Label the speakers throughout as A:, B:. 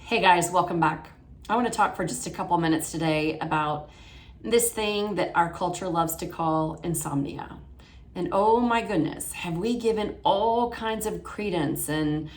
A: Hey guys, welcome back. I want to talk for just a couple minutes today about this thing that our culture loves to call insomnia. And oh my goodness, have we given all kinds of credence and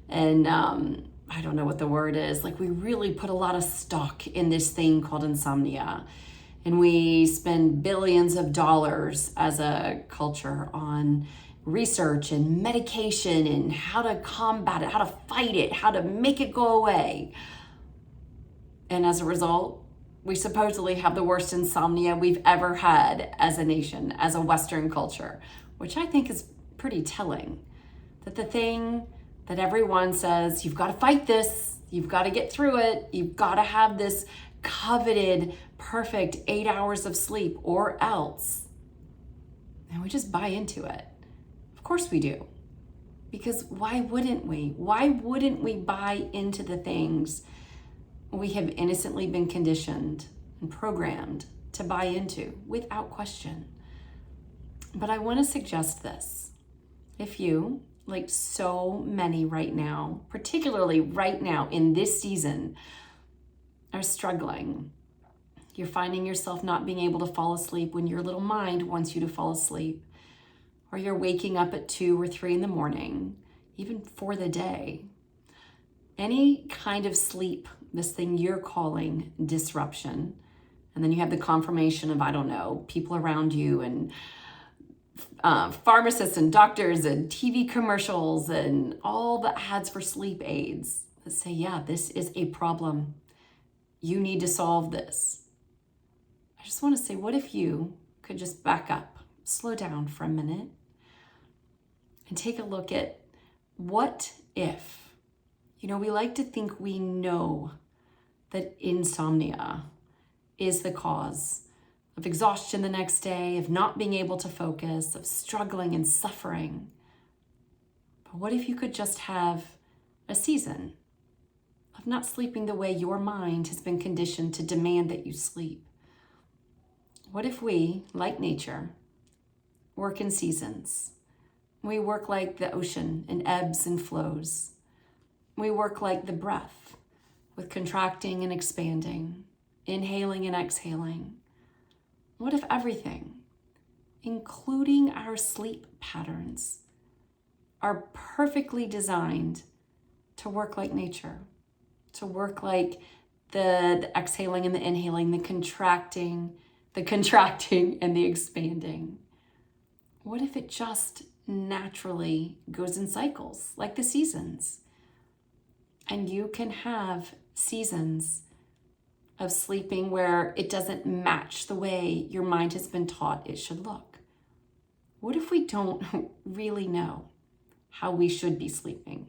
A: I don't know what the word is. Like, we really put a lot of stock in this thing called insomnia. And we spend billions of dollars as a culture on research and medication and how to combat it, how to fight it, how to make it go away. And as a result, we supposedly have the worst insomnia we've ever had as a nation, as a Western culture, which I think is pretty telling. That the thing that everyone says, you've got to fight this, you've got to get through it, you've got to have this coveted, perfect 8 hours of sleep or else. And we just buy into it. Of course we do. Because why wouldn't we? Why wouldn't we buy into the things we have innocently been conditioned and programmed to buy into without question? But I want to suggest this. If you, like so many right now, particularly right now in this season, are struggling, you're finding yourself not being able to fall asleep when your little mind wants you to fall asleep, or you're waking up at 2 or 3 in the morning, even for the day, any kind of sleep, this thing you're calling disruption, and then you have the confirmation of, I don't know, people around you and pharmacists and doctors and TV commercials and all the ads for sleep aids that say, yeah, this is a problem. You need to solve this. I just want to say, what if you could just back up, slow down for a minute, and take a look at what if. We like to think we know that insomnia is the cause of exhaustion the next day, of not being able to focus, of struggling and suffering. But what if you could just have a season of not sleeping the way your mind has been conditioned to demand that you sleep? What if we, like nature, work in seasons? We work like the ocean in ebbs and flows. We work like the breath, with contracting and expanding, inhaling and exhaling. What if everything, including our sleep patterns, are perfectly designed to work like nature, to work like the exhaling and the inhaling, the contracting and the expanding? What if it just naturally goes in cycles, like the seasons? And you can have seasons of sleeping where it doesn't match the way your mind has been taught it should look. What if we don't really know how we should be sleeping?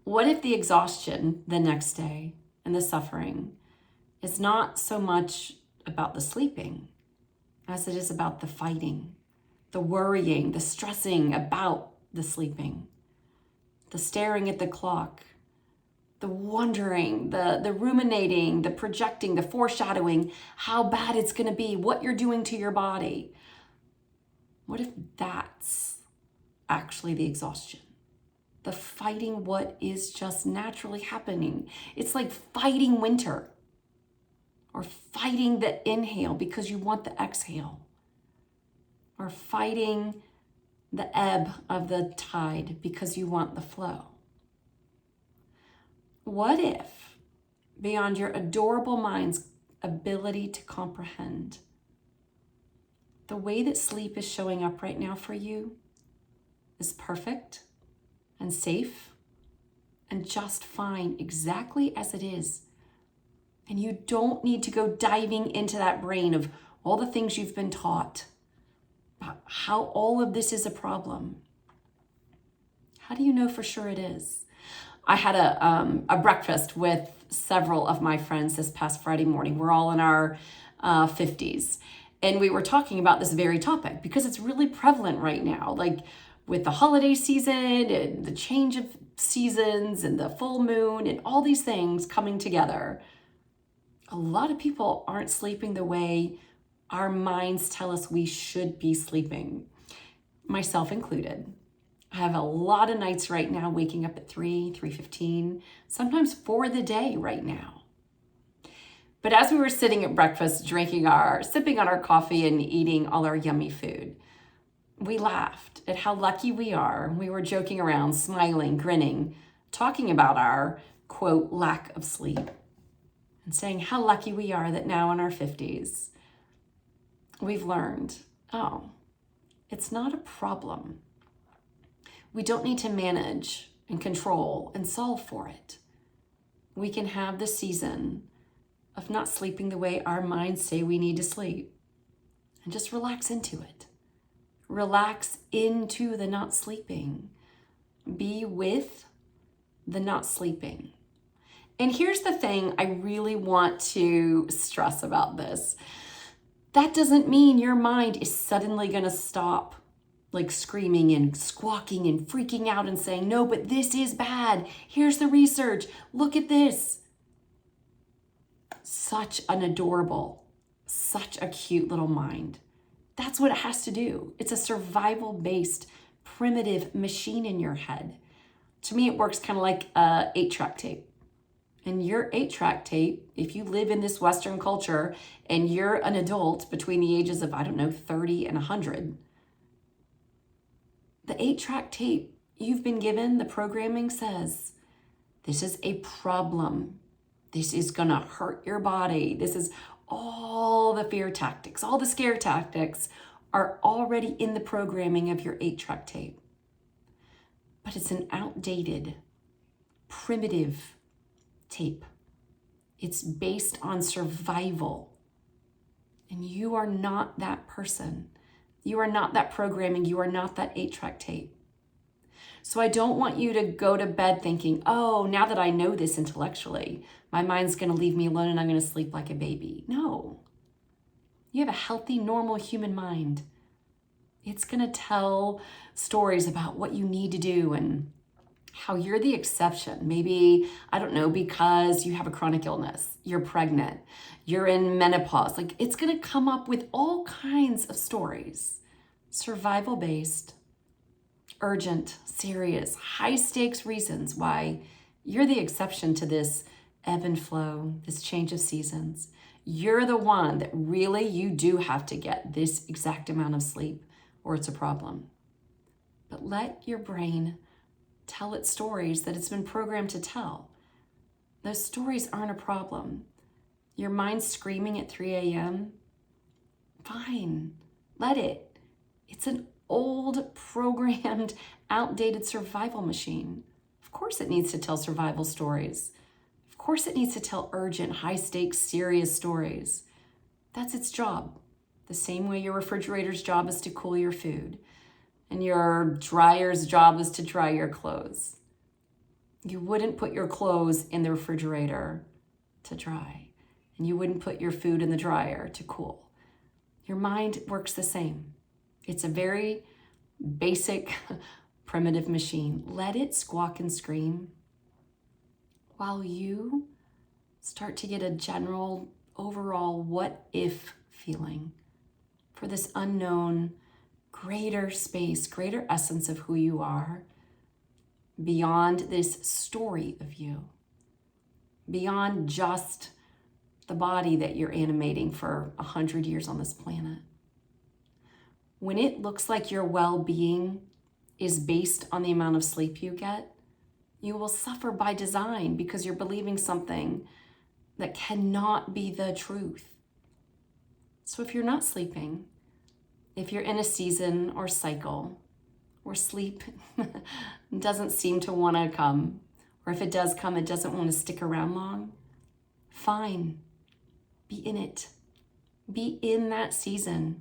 A: What if the exhaustion the next day and the suffering is not so much about the sleeping as it is about the fighting, the worrying, the stressing about the sleeping, the staring at the clock, the wondering, the ruminating, the projecting, the foreshadowing, how bad it's going to be, what you're doing to your body? What if that's actually the exhaustion? The fighting what is just naturally happening. It's like fighting winter, or fighting the inhale because you want the exhale, or fighting the ebb of the tide because you want the flow. What if, beyond your adorable mind's ability to comprehend, the way that sleep is showing up right now for you is perfect and safe and just fine exactly as it is? And you don't need to go diving into that brain of all the things you've been taught about how all of this is a problem. How do you know for sure it is? I had a breakfast with several of my friends this past Friday morning. We're all in our 50s. And we were talking about this very topic because it's really prevalent right now. Like, with the holiday season and the change of seasons and the full moon and all these things coming together, a lot of people aren't sleeping the way our minds tell us we should be sleeping, myself included. I have a lot of nights right now waking up at 3:15, sometimes for the day right now. But as we were sitting at breakfast, sipping on our coffee and eating all our yummy food, we laughed at how lucky we are. We were joking around, smiling, grinning, talking about our, quote, lack of sleep, and saying how lucky we are that now in our 50s, we've learned, oh, it's not a problem. We don't need to manage and control and solve for it. We can have the season of not sleeping the way our minds say we need to sleep and just relax into it. Relax into the not sleeping. Be with the not sleeping. And here's the thing I really want to stress about this. That doesn't mean your mind is suddenly going to stop like screaming and squawking and freaking out and saying, no, but this is bad. Here's the research. Look at this. Such an adorable, such a cute little mind. That's what it has to do. It's a survival-based, primitive machine in your head. To me, it works kind of like a 8-track tape. And your 8-track tape, if you live in this Western culture and you're an adult between the ages of, 30 and 100, the 8-track tape you've been given, the programming says, this is a problem. This is gonna hurt your body. This is all the fear tactics, all the scare tactics are already in the programming of your 8-track tape. But it's an outdated, primitive tape. It's based on survival. And you are not that person. You are not that programming. You are not that 8-track tape. So I don't want you to go to bed thinking, oh, now that I know this intellectually, my mind's going to leave me alone and I'm going to sleep like a baby. No. You have a healthy, normal human mind. It's going to tell stories about what you need to do and how you're the exception. Maybe, because you have a chronic illness, you're pregnant, you're in menopause. Like, it's going to come up with all kinds of stories. Survival-based, urgent, serious, high-stakes reasons why you're the exception to this ebb and flow, this change of seasons. You're the one that really you do have to get this exact amount of sleep or it's a problem. But let your brain tell its stories that it's been programmed to tell. Those stories aren't a problem. Your mind's screaming at 3 a.m. Fine, let it. It's an old, programmed, outdated survival machine. Of course it needs to tell survival stories. Of course it needs to tell urgent, high-stakes, serious stories. That's its job. The same way your refrigerator's job is to cool your food and your dryer's job is to dry your clothes. You wouldn't put your clothes in the refrigerator to dry, and you wouldn't put your food in the dryer to cool. Your mind works the same. It's a very basic, primitive machine. Let it squawk and scream while you start to get a general, overall what-if feeling for this unknown, greater space, greater essence of who you are, beyond this story of you, beyond just the body that you're animating for 100 years on this planet. When it looks like your well-being is based on the amount of sleep you get, you will suffer by design because you're believing something that cannot be the truth. So if you're not sleeping, if you're in a season or cycle where sleep doesn't seem to want to come, or if it does come, it doesn't want to stick around long, fine. Be in it. Be in that season.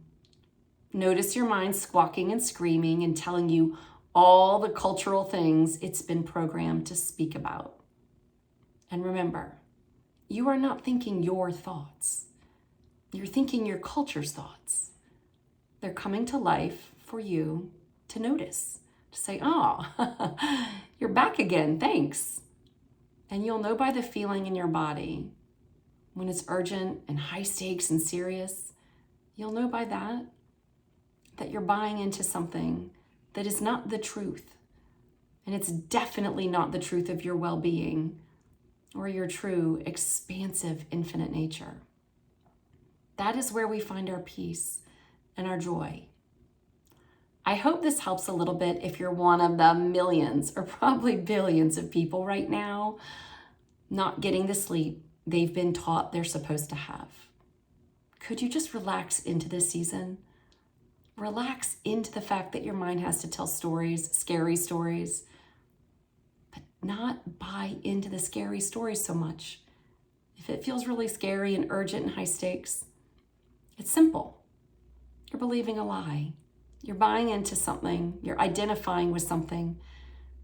A: Notice your mind squawking and screaming and telling you all the cultural things it's been programmed to speak about. And remember, you are not thinking your thoughts. You're thinking your culture's thoughts. They're coming to life for you to notice, to say, oh, you're back again, thanks. And you'll know by the feeling in your body when it's urgent and high stakes and serious. You'll know by that you're buying into something that is not the truth. And it's definitely not the truth of your well-being or your true, expansive, infinite nature. That is where we find our peace and our joy. I hope this helps a little bit if you're one of the millions or probably billions of people right now not getting the sleep they've been taught they're supposed to have. Could you just relax into this season? Relax into the fact that your mind has to tell stories, scary stories, but not buy into the scary stories so much. If it feels really scary and urgent and high stakes, it's simple. You're believing a lie. You're buying into something. You're identifying with something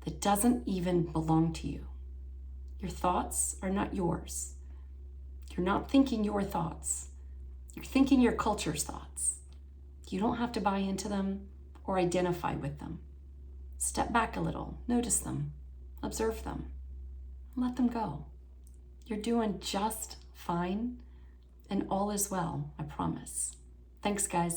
A: that doesn't even belong to you. Your thoughts are not yours. You're not thinking your thoughts. You're thinking your culture's thoughts. You don't have to buy into them or identify with them. Step back a little, notice them, observe them, and let them go. You're doing just fine, and all is well, I promise. Thanks, guys.